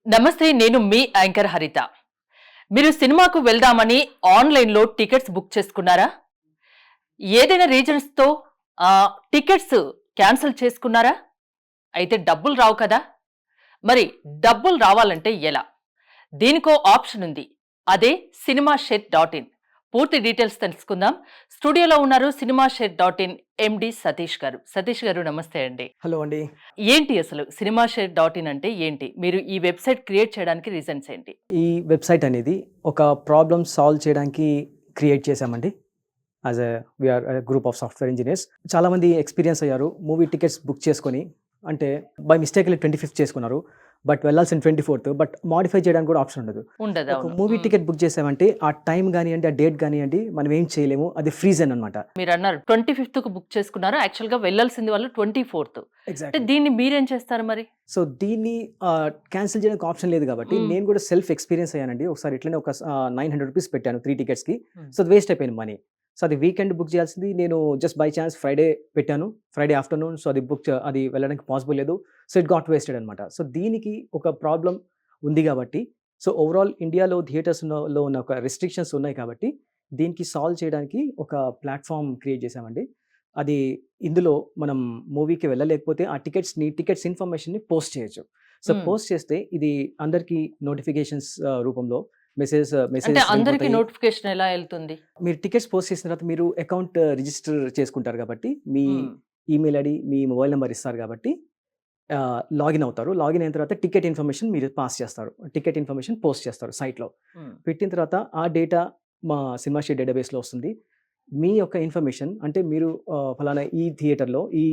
నమస్తే, నేను మీ యాంకర్ హరిత. మీరు సినిమాకు వెళ్దామని ఆన్లైన్లో టికెట్స్ బుక్ చేసుకున్నారా? ఏదైనా రీజన్స్తో టికెట్స్ క్యాన్సిల్ చేసుకున్నారా? అయితే డబ్బులు రావు కదా. మరి డబ్బులు రావాలంటే ఎలా? దీనికో ఆప్షన్ ఉంది. అదే cinemashed.in. పూర్తి డీటెయిల్స్ తెలుసుకుందాం. స్టూడియోలో ఉన్నారు cinemashed.in ఎండి సతీష్ గారు. సతీష్ గారు నమస్తే అండి. హలో అండి. ఏంటి అసలు cinemashed.in అంటే ఏంటి? మీరు ఈ వెబ్సైట్ క్రియేట్ చేయడానికి రీజన్స్ ఏంటి? ఈ వెబ్సైట్ అనేది ఒక ప్రాబ్లమ్ సాల్వ్ చేయడానికి క్రియేట్ చేశామండి. As we are group of software engineers. చాలామంది ఎక్స్పీరియన్స్ అయ్యారు. మూవీ టికెట్స్ బుక్ చేసుకొని, అంటే బై మిస్టేక్ 25th చేసుకున్నారు, బట్ వెళ్ళాల్సిన 24th. బట్ మాడిఫై చేయడానికి కూడా ఆప్షన్ ఉండదు. ఒక మూవీ టికెట్ బుక్ చేసామంటే ఆ టైం కానివ్వండి, ఆ డేట్ కానివ్వండి, మనం ఏం చేయలేము. అది ఫ్రీజన్ అనమాట. మీరు అన్నారు 25th బుక్ చేసుకున్నారు, యాక్చువల్ గా వెళ్ళాల్సింది వాళ్ళు 24th. అంటే దీన్ని మీరేం చేస్తారు మరి? సో దీన్ని క్యాన్సిల్ చేయడానికి ఆప్షన్ లేదు కాబట్టి నేను కూడా సెల్ఫ్ ఎక్స్పీరియన్స్ అయ్యానండి. ఒకసారి ఇట్లనే ఒక 900 రూపీస్ పెట్టాను 3 టికెట్స్కి. సో అది వేస్ట్ అయిపోయింది మనీ. సో అది వీకెండ్ బుక్ చేయాల్సింది నేను జస్ట్ బై ఛాన్స్ ఫ్రైడే పెట్టాను, ఫ్రైడే ఆఫ్టర్నూన్. సో అది వెళ్ళడానికి పాసిబుల్ లేదు. సో ఇట్ గాట్ వేస్టెడ్ అనమాట. సో దీనికి ఒక ప్రాబ్లం ఉంది కాబట్టి, సో ఓవరాల్ ఇండియాలో థియేటర్స్లో ఉన్న ఒక రెస్ట్రిక్షన్స్ ఉన్నాయి కాబట్టి దీనికి సాల్వ్ చేయడానికి ఒక ప్లాట్ఫామ్ క్రియేట్ చేసామండి. అది ఇందులో మనం మూవీకి వెళ్ళలేకపోతే ఆ టికెట్స్ ఇన్ఫర్మేషన్ని పోస్ట్ చేయొచ్చు. సో పోస్ట్ చేస్తే ఇది అందరికీ నోటిఫికేషన్స్ రూపంలో మెసేజ్ అంటే అందరికి నోటిఫికేషన్ ఎలా వెళ్తుంది? మీరు టికెట్స్ పోస్ట్ చేసిన తర్వాత మీరు అకౌంట్ రిజిస్టర్ చేసుకుంటారు కాబట్టి మీ ఈమెయిల్ ఐడి, మీ మొబైల్ నెంబర్ ఇస్తారు కాబట్టి లాగిన్ అవుతారు. లాగిన్ అయిన తర్వాత టికెట్ ఇన్ఫర్మేషన్ మీరు పాస్ చేస్తారు, టికెట్ ఇన్ఫర్మేషన్ పోస్ట్ చేస్తారు సైట్లో. పెట్టిన తర్వాత ఆ డేటా మా సినిమాషెడ్ డేటాబేస్లో వస్తుంది. మీ యొక్క ఇన్ఫర్మేషన్, అంటే మీరు ఫలానా ఈ థియేటర్లో, ఈ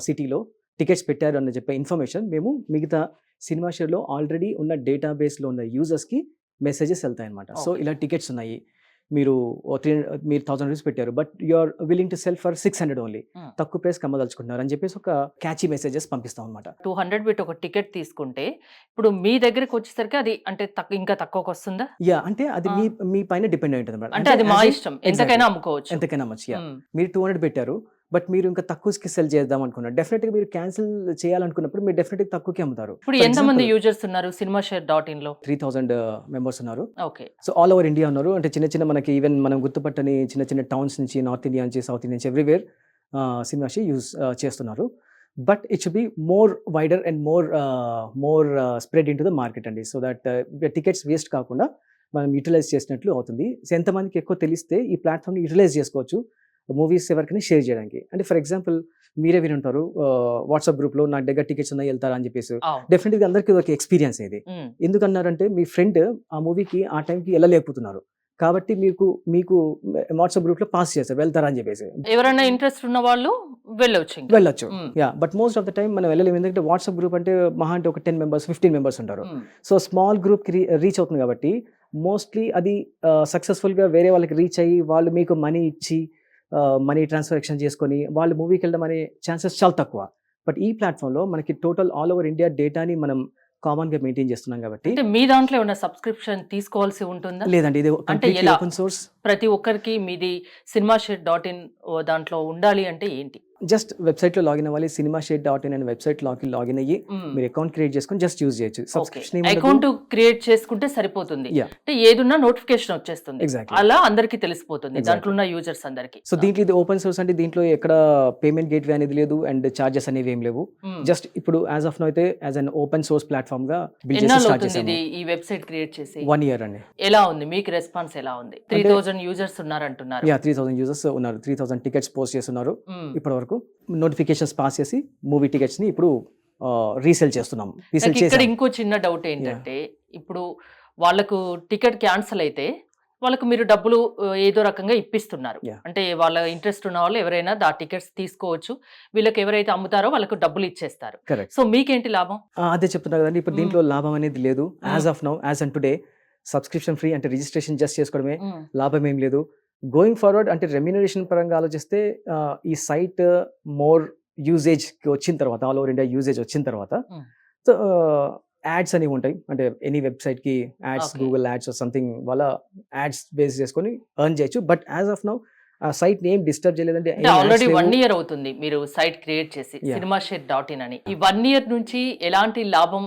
సిటీలో టికెట్స్ పెట్టారు అని చెప్పే ఇన్ఫర్మేషన్ మేము మిగతా సినిమాషెడ్లో ఆల్రెడీ ఉన్న డేటాబేస్లో ఉన్న యూజర్స్కి మెసేజెస్ వెళ్తాయి అనమాట. సో ఇలా టికెట్స్ ఉన్నాయి, మీరు 1000 రూపీస్ పెట్టారు, but you are willing to sell for 600 only, తక్కువ ప్రైస్ కమ్మదలుచుకుంటున్నారు అని చెప్పేసి ఒక క్యాచీ మెసేజెస్ పంపిస్తాం అనమాట. 200 పెట్టి ఒక టికెట్ తీసుకుంటే ఇప్పుడు మీ దగ్గరకు వచ్చేసరికి అది అంటే ఇంకా తక్కువకి వస్తుందా? అంటే అది మీ పైన డిపెండ్ అయి ఉంటుంది అనమాట. అంటే అది మా ఇష్టం, ఎంతకైనా అమ్ముకోవచ్చు, ఎంతకైనా అమ్మచ్చు. మీరు 200 పెట్టారు, బట్ మీరు ఇంకా తక్కువకి సెల్ చేద్దాం అనుకున్నారు, డెఫినెట్గా మీరు క్యాన్సిల్ చేయాలనుకున్నప్పుడు మీరు డెఫినెట్గా తక్కువకి అమ్ముతారు. ఇప్పుడు ఎంతమంది యూజర్స్ ఉన్నారు cinemashed.in లో? 3000 మెంబర్స్ ఉన్నారు. Okay. So all over India ఉన్నారు. అంటే చిన్న మనకి ఈవెన్ మనం గుర్తుపట్టని చిన్న టౌన్స్ నుంచి, నార్త్ ఇండియా నుంచి, సౌత్ ఇండియా నుంచి, ఎవ్రీవేర్ సినిమాషెడ్ యూజ్ చేస్తున్నారు. But it should be more wider and more spread in to the market అండి. సో దట్ టికెట్స్ వేస్ట్ కాకుండా మనం యూటిలైజ్ చేసినట్లు అవుతుంది. సో ఎంతమందికి ఎక్కువ తెలిస్తే ఈ ప్లాట్ఫామ్ని యూటిలైజ్ చేసుకోవచ్చు మూవీస్ ఎవరికైనా షేర్ చేయడానికి. అంటే ఫర్ ఎగ్జాంపుల్ మీరే వినుంటారు, వాట్సాప్ గ్రూప్లో నా దగ్గర టికెట్స్ ఉన్నాయి, వెళ్తారా అని చెప్పేసి. డెఫినెట్గా అందరికీ ఒక ఎక్స్పీరియన్స్ ఇది. ఎందుకన్నారంటే మీ ఫ్రెండ్ ఆ మూవీకి ఆ టైంకి వెళ్ళలేకపోతున్నారు కాబట్టి మీకు వాట్సాప్ గ్రూప్ లో పాస్ చేస్తారు, వెళ్తారా అని చెప్పేసి. ఎవరైనా ఇంట్రెస్ట్ ఉన్న వాళ్ళు వెళ్ళొచ్చు. But most of the time మనం వెళ్ళలేము, ఎందుకంటే వాట్సాప్ గ్రూప్ అంటే మహా అంటే ఒక 10 మెంబర్స్ 15 మెంబర్స్ ఉంటారు. సో స్మాల్ గ్రూప్ కి రీచ్ అవుతుంది కాబట్టి మోస్ట్లీ అది సక్సెస్ఫుల్ గా వేరే వాళ్ళకి రీచ్ అయ్యి వాళ్ళు మీకు మనీ ఇచ్చి మనీ ట్రాన్సాక్షన్ చేసుకొని వాళ్ళు మూవీకి వెళ్ళడం అనే ఛాన్సెస్ చాలా తక్కువ. బట్ ఈ ప్లాట్ఫామ్లో మనకి టోటల్ ఆల్ ఓవర్ ఇండియా డేటాని మనం కామన్ గా మెయింటైన్ చేస్తున్నాం కాబట్టి. మీ దాంట్లో ఏమైనా సబ్స్క్రిప్షన్ తీసుకోవాల్సి ఉంటుందా? లేదండి, ఇది కంప్లీట్లీ ఓపెన్ సోర్స్. ప్రతి ఒక్కరికి మీది cinemashed.in దాంట్లో ఉండాలి అంటే ఏంటి? జస్ట్ వెబ్సైట్ లో లాగిన్ అవ్వాలి, cinemashed.in అనే వెబ్సైట్ లాగిన్ అయ్యి మీరు అకౌంట్ క్రియేట్ చేసుకొని జస్ట్ యూజ్ చేయొచ్చు. సబ్స్క్రిప్షన్ అకౌంట్ క్రియేట్ చేసుకుంటే సరిపోతుంది. అంటే ఏదున్నా నోటిఫికేషన్ వచ్చేస్తుంది, అలా అందరికి తెలిసిపోతుంది దాంట్లో ఉన్న యూజర్స్ అందరికి. సో దీంట్లో ఇది ఓపెన్ సోర్స్ అంటే దీంట్లో ఎక్కడ పేమెంట్ గేట్వే అనేది లేదు అండ్ చార్జెస్ అనేవి ఏం లేవు. జస్ట్ ఇప్పుడు యాజ్ ఆఫ్ నో అయితే as an open source platform గా బిల్డ్ చేసి స్టార్ట్ చేసాము. ఈ వెబ్సైట్ క్రియేట్ చేసి 1 year అండి. ఎలా ఉంది మీకు రెస్పాన్స్? ఎలా ఉంది? 3000 యూజర్స్ ఉన్నారంటున్నారు. 3000 యూజర్స్ ఉన్నారు, 3000 టికెట్స్ పోస్ట్ చేస్తున్నారు ఇప్పటి వరకు. నోటిఫికేషన్స్ పాస్ చేసి మూవీ టికెట్స్ ని ఇప్పుడు రీసేల్ చేస్తున్నాం. ఇక్కడ ఇంకో చిన్న డౌట్ ఏంటంటే, ఇప్పుడు వాళ్ళకు టికెట్ క్యాన్సిల్ అయితే వాళ్ళకు మీరు డబ్బులు ఏదో రకంగా ఇప్పిస్తున్నారు. అంటే వాళ్ళ ఇంట్రెస్ట్ ఉన్న వాళ్ళు ఎవరైనా ఆ టికెట్స్ తీసుకోవచ్చు, వీళ్ళకి ఎవరైతే అమ్ముతారో వాళ్ళకు డబ్బులు ఇచ్చేస్తారు. సో మీకేంటి లాభం? అదే చెప్తున్నారు కదండి, ఇప్పుడు దీంట్లో లాభం అనేది లేదు. As of now, as and today subscription free, అంటే రిజిస్ట్రేషన్ జస్ట్ చేసుకోవడమే, లాభం ఏం లేదు. గోయింగ్ ఫార్వర్డ్ అంటే రెమ్యూనరేషన్ పరంగా ఆలోచిస్తే ఈ సైట్ మోర్ యూజేజ్ వచ్చిన తర్వాత, ఆల్ ఓవర్ ఇండియా యూజేజ్ వచ్చిన తర్వాత, సో యాడ్స్ అనేవి ఉంటాయి. అంటే ఎనీ వెబ్సైట్ కి యాడ్స్, గూగుల్ యాడ్స్ సంథింగ్ వాళ్ళ యాడ్స్ బేస్ చేసుకొని ఎర్న్ చేయొచ్చు. బట్ యాజ్ ఆఫ్ నౌ ఆ సైట్ ఏం డిస్టర్బ్ చేయలేదంటే. ఆల్రెడీ 1 year అవుతుంది మీరు సైట్ క్రియేట్ చేసి cinemashed.in అని. ఈ 1 year నుంచి ఎలాంటి లాభం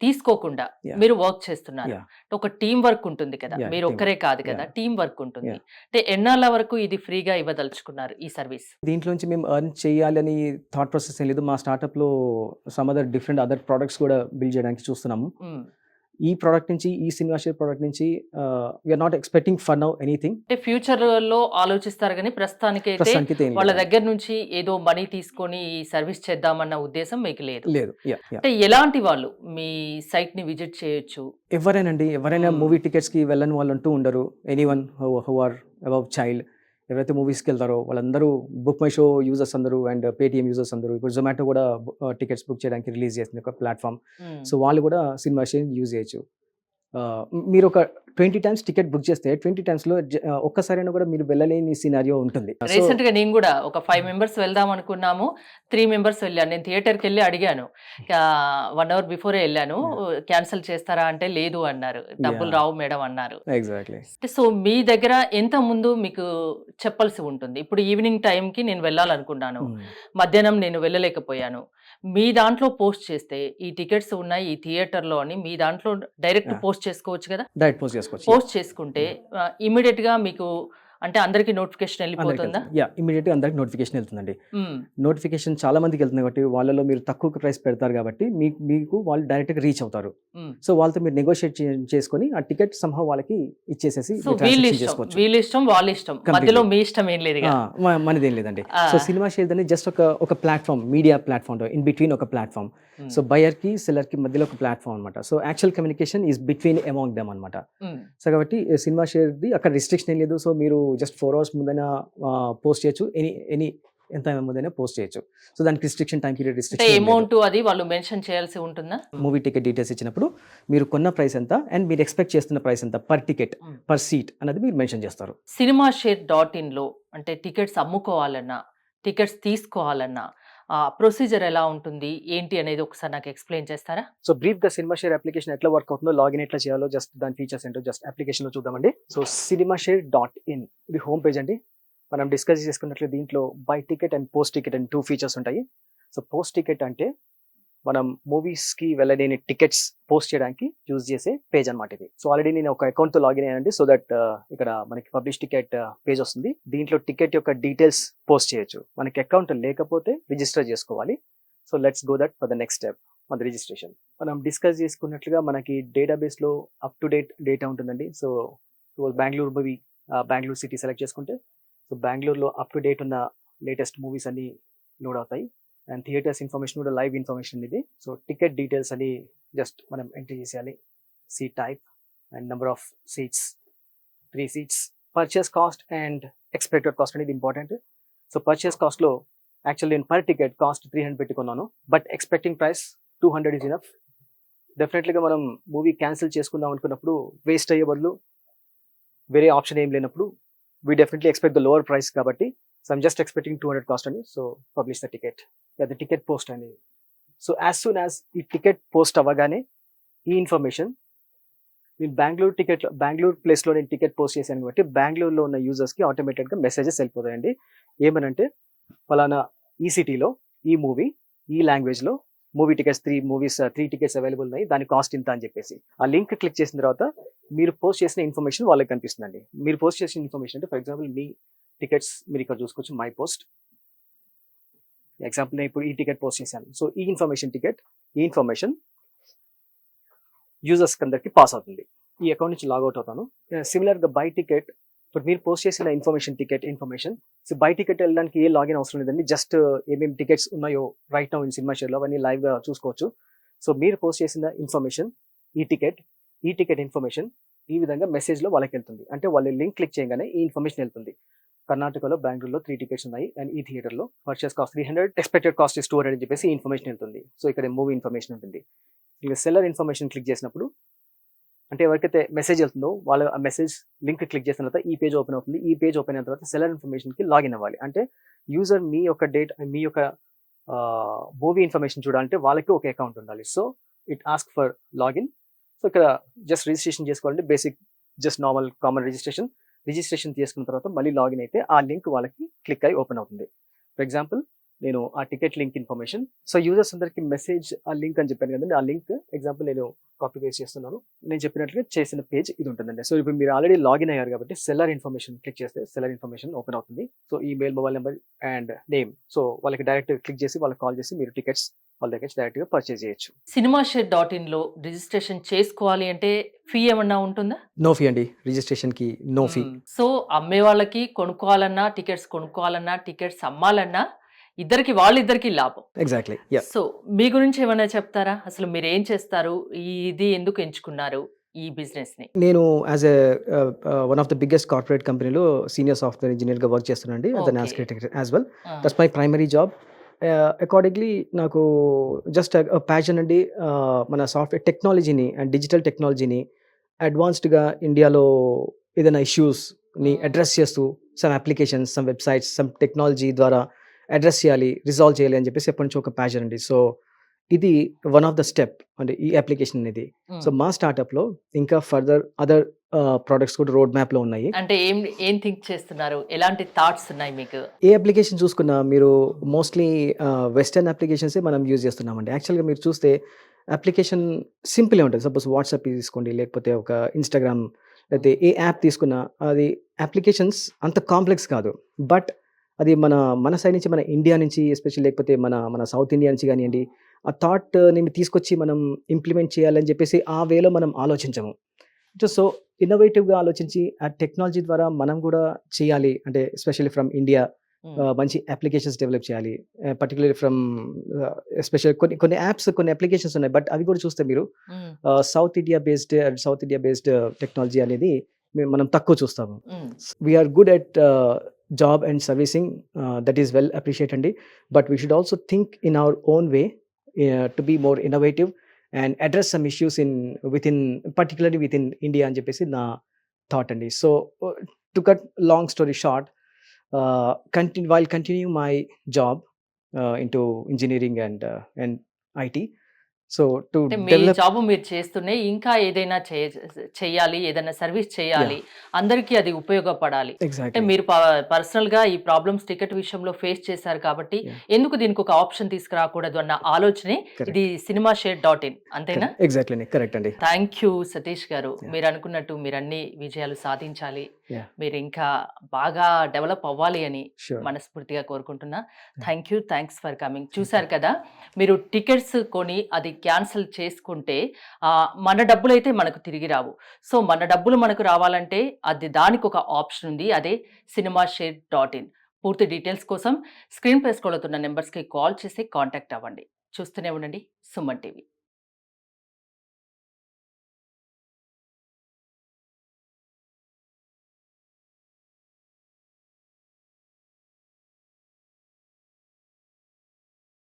తీసుకోకుండా Yeah. మీరు వర్క్ చేస్తున్నారు. Yeah. ఒక టీం వర్క్ ఉంటుంది కదా, Yeah, మీరు team ఒక్కరే కాదు కదా, Yeah. టీం వర్క్ ఉంటుంది. Yeah. అంటే ఎన్నాళ్ళ వరకు ఇది ఫ్రీగా ఇవ్వదలుచుకున్నారు ఈ సర్వీస్? దీంట్లోంచి మేము ఎర్న్ చేయాలని థాట్ ప్రాసెస్ ఏం లేదు. మా స్టార్టప్లో సమ్ అదర్ ప్రోడక్ట్స్ కూడా బిల్డ్ చేయడానికి చూస్తున్నాము. ఈ ప్రోడక్ట్ నుంచి, ఈ సినిమా షేర్ ప్రోడక్ట్ నుంచి we're not expecting for now anything. అంటే ఫ్యూచర్ లో ఆలోచిస్తారు కానీ ప్రస్తుతానికి అయితే ప్రస్తుతానికి అయితే ఏం వాళ్ళ లేదు. దగ్గర నుంచి ఏదో మనీ తీసుకొని ఈ సర్వీస్ చేద్దామన్న ఉద్దేశం మీకు లేదు. లేదు. Yeah, yeah. అంటే ఎలాంటి వాళ్ళు మీ సైట్ ని విజిట్ చేయొచ్చు? ఎవరైనా మూవీ టికెట్స్కి వెళ్ళని వాళ్ళు అంటూ ఉండరు. Anyone who are above child, ఎవరైతే మూవీస్కి వెళ్తారో వాళ్ళందరూ బుక్ మై షో యూజర్స్ అందరూ అండ్ పేటిఎం యూజర్స్ అందరూ, ఇప్పుడు జొమాటో కూడా టికెట్స్ బుక్ చేయడానికి రిలీజ్ చేసింది ఒక ప్లాట్ఫామ్. సో వాళ్ళు కూడా సినిమా షేర్ యూజ్ చేయొచ్చు. మీరు ఒక 20 times టికెట్ బుక్ చేస్తే 20 timesలో ఒక్కసారైనా కూడా మీరు వెళ్ళలేని సినారియో ఉంటుంది. రీసెంట్ గా నేను కూడా ఒక 5 members వెళ్దాం అనుకున్నాము, 3 members వెళ్ళాను. నేను థియేటర్కి వెళ్ళి అడిగాను, 1 hour బిఫోరే వెళ్ళాను, క్యాన్సిల్ చేస్తారా అంటే లేదు అన్నారు, డబ్బులు రావు మేడం అన్నారు. ఎగ్జాక్ట్లీ. సో మీ దగ్గర ఎంత ముందు మీకు చెప్పాల్సి ఉంటుంది? ఇప్పుడు ఈవినింగ్ టైంకి నేను వెళ్ళాలనుకున్నాను, మధ్యాహ్నం నేను వెళ్ళలేకపోయాను, మీ దాంట్లో పోస్ట్ చేస్తే ఈ టికెట్స్ ఉన్నాయి ఈ థియేటర్లో అని మీ దాంట్లో డైరెక్ట్ పోస్ట్ చేసుకోవచ్చు కదా? డైరెక్ట్ పోస్ట్ చేసుకోవచ్చు. పోస్ట్ చేసుకుంటే ఇమీడియట్ గా మీకు అంటే అందరికి నోటిఫికేషన్ వెళ్ళిపోతుందా? ఇమీడియట్ గా అందరికి నోటిఫికేషన్ వెళ్తుందండి. నోటిఫికేషన్ చాలా మందికి వెళ్తుంది కాబట్టి వాళ్ళలో మీరు తక్కువ ప్రైస్ పెడతారు కాబట్టి మీకు వాళ్ళు డైరెక్ట్ గా రీచ్ అవుతారు. సో వాళ్ళతో మీరు నెగోషియేట్ చేసుకొని ఆ టికెట్ సంహా వాళ్ళకి ఇచ్చేసేసి చేసుకోవచ్చు. వీళ్ళ ఇష్టం వాళ్ళ ఇష్టం, మధ్యలో మీ ఇష్టం ఏం లేదు, మనదేం లేదండి. సో సినిమా షేర్ అనేది జస్ట్ ఒక platform, media platform, in between ఒక ప్లాట్ఫామ్. సో బయర్ కి సెల్లర్ కి మధ్యలో ఒక ప్లాట్ఫామ్ అనమాట. So actual communication is between among them అనమాట. సో కాబట్టి సినిమా షేర్ది అక్కడ రిస్ట్రిక్షన్ ఏం లేదు. సో మీరు జస్ట్ 4 hours ముందైనా పోస్ట్ చేయొచ్చు, ఎంత ముందైనా పోస్ట్ చేయొచ్చు. సో దానికి restriction, time period restriction, amount అది వాళ్ళు మెన్షన్ చేయాల్సి ఉంటుందా? మూవీ టికెట్ డీటెయిల్స్ ఇచ్చినప్పుడు మీరు కొన్న ప్రైస్ ఎంత అండ్ మీరు ఎక్స్పెక్ట్ చేస్తున్న ప్రైస్ ఎంత పర్ టికెట్, పర్ సీట్ అనేది మీరు మెన్షన్ చేస్తారు. cinemashare.in లో అంటే టికెట్స్ అమ్ముకోవాలన్నా, టికెట్స్ తీసుకోవాలన్నా ప్రొసీజర్ ఎలా ఉంటుంది ఏంటి అనేది ఒకసారి నాకు ఎక్స్ప్లెయిన్ చేస్తారా? సో బ్రీఫ్ గా సినిమా షేర్ అప్లికేషన్ ఎట్లా వర్క్ అవుతుందో, లాగిన్ ఎట్లా చేయాలో, జస్ట్ దాని ఫీచర్స్ ఏంటో జస్ట్ అప్లికేషన్ లో చూద్దామండి. సో cinemashare.in ఇది హోమ్ పేజ్ అండి. మనం డిస్కస్ చేసుకున్నట్లు దీంట్లో by ticket and post ticket and 2 features ఉంటాయి. సో పోస్ట్ టికెట్ అంటే మనం మూవీస్ కి వెళ్ళలేని టికెట్స్ పోస్ట్ చేయడానికి యూజ్ చేసే పేజ్ అనమాట ఇది. సో ఆల్రెడీ నేను ఒక అకౌంట్ తో లాగిన్ అయ్యానండి. సో దట్ ఇక్కడ మనకి పబ్లిష్ టికెట్ పేజ్ వస్తుంది. దీంట్లో టికెట్ యొక్క డీటెయిల్స్ పోస్ట్ చేయొచ్చు. మనకి అకౌంట్ లేకపోతే రిజిస్టర్ చేసుకోవాలి. So let's go that for the next step, మన రిజిస్ట్రేషన్. మనం డిస్కస్ చేసుకున్నట్లుగా మనకి డేటాబేస్ లో అప్ టు డేట్ డేటా ఉంటుందండి. So Bengaluru movie, Bengaluru city select చేసుకుంటే సో బెంగళూరులో అప్ టు డేట్ ఉన్న లేటెస్ట్ మూవీస్ అన్ని లోడ్ అవుతాయి. అండ్ థియేటర్స్ ఇన్ఫర్మేషన్ కూడా లైవ్ ఇన్ఫర్మేషన్ ఇది. సో టికెట్ డీటెయిల్స్ అని జస్ట్ మనం ఎంట్రీ చేసేయాలి. Seat type and number of seats, 3 seats. Purchase cost and expected cost అనేది ఇంపార్టెంట్. సో పర్చేస్ కాస్ట్లో యాక్చువల్లీ నేను పర్ టికెట్ కాస్ట్ 300 పెట్టుకున్నాను, but expecting price 200 is enough. డెఫినెట్లీగా మనం మూవీ క్యాన్సిల్ చేసుకుందాం అనుకున్నప్పుడు వేస్ట్ అయ్యే బదులు వేరే ఆప్షన్ ఏం లేనప్పుడు we definitely expect the lower price kabatti. So I'm just expecting 200 cost ani. So publish the ticket. Yeah, the ticket post ani. So as soon as ee ticket post avagane ee information in Bangalore place lo నేను ticket post చేశాను కాబట్టి బెంగళూరులో ఉన్న users కి automated గా messages వెళ్ళిపోతాయండి. ఏమనంటే ఫలానా ఈ సిటీలో ఈ మూవీ ఈ లాంగ్వేజ్ లో మూవీ టికెట్స్ 3 tickets అవైలబుల్ ఉన్నాయి, దాని కాస్ట్ ఇంత అని చెప్పేసి ఆ లింక్ క్లిక్ చేసిన తర్వాత మీరు పోస్ట్ చేసిన ఇన్ఫర్మేషన్ వాళ్ళకి కనిపిస్తుందండి. మీరు పోస్ట్ చేసిన ఇన్ఫర్మేషన్ అంటే ఫర్ ఎగ్జాంపుల్ మీ టికెట్స్ మీరు ఇక్కడ చూసుకోవచ్చు, మై పోస్ట్ ఎగ్జాంపుల్ నేను ఇప్పుడు ఈ టికెట్ పోస్ట్ చేశాను. సో ఈ ఇన్ఫర్మేషన్ యూజర్స్ అందరికి పాస్ అవుతుంది. ఈ అకౌంట్ నుంచి లాగౌట్ అవుతాను. సిమిలర్ గా బై టికెట్, ఇప్పుడు మీరు పోస్ట్ చేసిన ఇన్ఫర్మేషన్ సో బై టికెట్ వెళ్ళడానికి ఏ లాగిన్ అవసరం లేదండి. జస్ట్ ఏమేమి టికెట్స్ ఉన్నాయో రైట్ నౌ ఇన్ సినిమా షేర్లో అవన్నీ లైవ్ గా చూసుకోవచ్చు. సో మీరు పోస్ట్ చేసిన ఇన్ఫర్మేషన్ ఈ టికెట్ ఇన్ఫర్మేషన్ ఈ విధంగా మెసేజ్ లో వాళ్ళకి వెళ్తుంది. అంటే వాళ్ళు లింక్ క్లిక్ చేయగానే ఈ ఇన్ఫర్మేషన్ వెళ్తుంది. కర్ణాటకలో బెంగళూరులో 3 tickets ఉన్నాయి అండ్ ఈ థియేటర్లో purchase cost 300, expected cost is 200 అని చెప్పేసి ఈ ఇన్ఫర్మేషన్ వెళ్తుంది. సో ఇక్కడ మూవీ ఇన్ఫర్మేషన్ ఉంటుంది. ఇంకా సెల్లర్ ఇన్ఫర్మేషన్ క్లిక్ చేసినప్పుడు అంటే ఎవరికైతే మెసేజ్ వెళ్తుందో వాళ్ళు ఆ మెసేజ్ లింక్ క్లిక్ చేసిన తర్వాత ఈ పేజ్ ఓపెన్ అవుతుంది. ఈ పేజ్ ఓపెన్ అయిన తర్వాత సెల్లర్ ఇన్ఫర్మేషన్కి లాగిన్ అవ్వాలి. అంటే యూజర్ మీ యొక్క మూవీ ఇన్ఫర్మేషన్ చూడాలంటే వాళ్ళకి ఒక అకౌంట్ ఉండాలి. So it ask for login. So ఇక్కడ జస్ట్ రిజిస్ట్రేషన్ చేసుకోవాలంటే basic just normal common registration చేసుకున్న తర్వాత మళ్ళీ లాగిన్ అయితే ఆ లింక్ వాళ్ళకి క్లిక్ అయి ఓపెన్ అవుతుంది. ఫర్ ఎగ్జాంపుల్ నేను ఆ ticket link information. So users అందరికి మెసేజ్ ఆ లింక్ అని చెప్పాను కదండి, ఆ లింక్ ఎగ్జాంపుల్ నేను కాపీ పేస్ట్ చేస్తున్నాను. నేను చెప్పినట్లుగా చేసిన పేజ్ ఇది ఉంటుందండి. సో ఇప్పుడు మీరు ఆల్రెడీ లాగిన్ అయ్యారు కాబట్టి సెల్లర్ ఇన్ఫర్మేషన్ క్లిక్ చేస్తే సెల్లర్ ఇన్ఫర్మేషన్ ఓపెన్ అవుతుంది. So email, mobile number and name. So వాళ్ళకి డైరెక్ట్ క్లిక్ చేసి వాళ్ళకి కాల్ చేసి మీరు టికెట్స్ వాళ్ళ దగ్గర డైరెక్ట్ గా పర్చేజ్ చేయొచ్చు. సినిమాషేర్.in లో రిజిస్ట్రేషన్ చేసుకోవాలి అంటే ఫీ ఏమన్నా ఉంటుందా? నో ఫీ అండి, రిజిస్ట్రేషన్ కి నో ఫీ. సో అమ్మే వాళ్ళకి కొనుక్కోవాలన్నా, టికెట్స్ అమ్మాలన్నా వాళ్ళిద్దరికి లాభం. ఎగ్జాక్ట్లీ. సో మీ గురించి ఏమైనా చెప్తారా? అసలు మీరు ఏం చేస్తారు? ఇది ఎందుకు ఎంచుకున్నారు ఈ బిజినెస్ ని? నేను as a one of the biggest corporate కంపెనీలో సీనియర్ సాఫ్ట్వేర్ ఇంజనీర్ గా వర్క్ చేస్తున్నానండి. As well that's my primary job. Accordingly నాకు జస్ట్ ప్యాషన్ అండి. మన సాఫ్ట్వేర్ టెక్నాలజీని అండ్ డిజిటల్ టెక్నాలజీని అడ్వాన్స్డ్గా ఇండియాలో ఏదైనా ఇష్యూస్ని అడ్రస్ చేస్తూ some applications, some websites, some technology ద్వారా అడ్రస్ చేయాలి, రిజాల్వ్ చేయాలి అని చెప్పేసి ఎప్పటి నుంచో ఒక ప్యాషన్ అండి. సో ఇది వన్ ఆఫ్ ద స్టెప్ అంటే ఈ అప్లికేషన్ అనేది. సో మా స్టార్ట్అప్లో ఇంకా ఫర్దర్ అదర్ ప్రొడక్ట్స్ కూడా రోడ్ మ్యాప్లో ఉన్నాయి. అంటే ఏం థింక్ చేస్తున్నారు? ఎలాంటి థాట్స్ ఉన్నాయి మీకు? ఏ అప్లికేషన్ చూసుకున్నా మీరు మోస్ట్లీ వెస్టర్న్ అప్లికేషన్సే మనం యూజ్ చేస్తున్నామండి. యాక్చువల్గా మీరు చూస్తే అప్లికేషన్ సింపుల్గా ఉంటుంది. సపోజ్ వాట్సాప్ తీసుకోండి, లేకపోతే ఒక ఇన్స్టాగ్రామ్, లేకపోతే ఏ యాప్ తీసుకున్నా అది అప్లికేషన్స్ అంత కాంప్లెక్స్ కాదు. బట్ అది మన సైడ్ నుంచి, మన ఇండియా నుంచి ఎస్పెషల్లీ, లేకపోతే మన సౌత్ ఇండియా నుంచి కానివ్వండి, ఆ థాట్ని తీసుకొచ్చి మనం ఇంప్లిమెంట్ చేయాలని చెప్పేసి ఆ వేలో మనం ఆలోచించము. సో ఇన్నోవేటివ్గా ఆలోచించి ఆ టెక్నాలజీ ద్వారా మనం కూడా చేయాలి అంటే ఎస్పెషల్లీ ఫ్రమ్ ఇండియా మంచి అప్లికేషన్స్ డెవలప్ చేయాలి. పర్టికులర్లీ ఫ్రమ్ ఎస్పెషల్ కొన్ని యాప్స్, కొన్ని అప్లికేషన్స్ ఉన్నాయి. బట్ అవి కూడా చూస్తే మీరు సౌత్ ఇండియా బేస్డ్ టెక్నాలజీ అనేది మనం తక్కువ చూస్తాము. We are good at job and servicing, that is well appreciate అండి. But we should also think in our own way to be more innovative and address some issues particularly within India అని చెప్పేసి నా thought అండి. So to cut long story short, while continuing my job into engineering and IT, so to me develop job మీరు చేస్తూనే ఇంకా ఏదైనా చేయాలి, ఏదైనా సర్వీస్ చేయాలి, అందరికీ అది ఉపయోగపడాలి. అంటే exactly మీరు పర్సనల్ గా ఈ ప్రాబ్లమ్స్ టికెట్ విషయంలో ఫేస్ చేశారు కాబట్టి ఎందుకు దీనికి ఒక ఆప్షన్ తీసుకురాకూడదు అన్న ఆలోచనే ఇది సినిమాషేర్.in, అంతేనా? exactly కరెక్ట్ అండి. థ్యాంక్ యూ సతీష్ గారు. మీరు అనుకున్నట్టు మీరు అన్ని విజయాలు సాధించాలి, మీరు ఇంకా బాగా డెవలప్ అవ్వాలి అని Sure. మనస్ఫూర్తిగా కోరుకుంటున్నా. Thanks for coming. చూశారు కదా, మీరు టికెట్స్ కొని అది క్యాన్సిల్ చేసుకుంటే మన డబ్బులు అయితే మనకు తిరిగి రావు. సో మన డబ్బులు మనకు రావాలంటే దానికి ఒక ఆప్షన్ ఉంది, అదే సినిమాషేర్.in. పూర్తి డీటెయిల్స్ కోసం స్క్రీన్ పై స్క్రోల్ అవుతున్న నెంబర్స్కి కాల్ చేసి కాంటాక్ట్ అవ్వండి. చూస్తూనే ఉండండి సుమన్ టీవీ.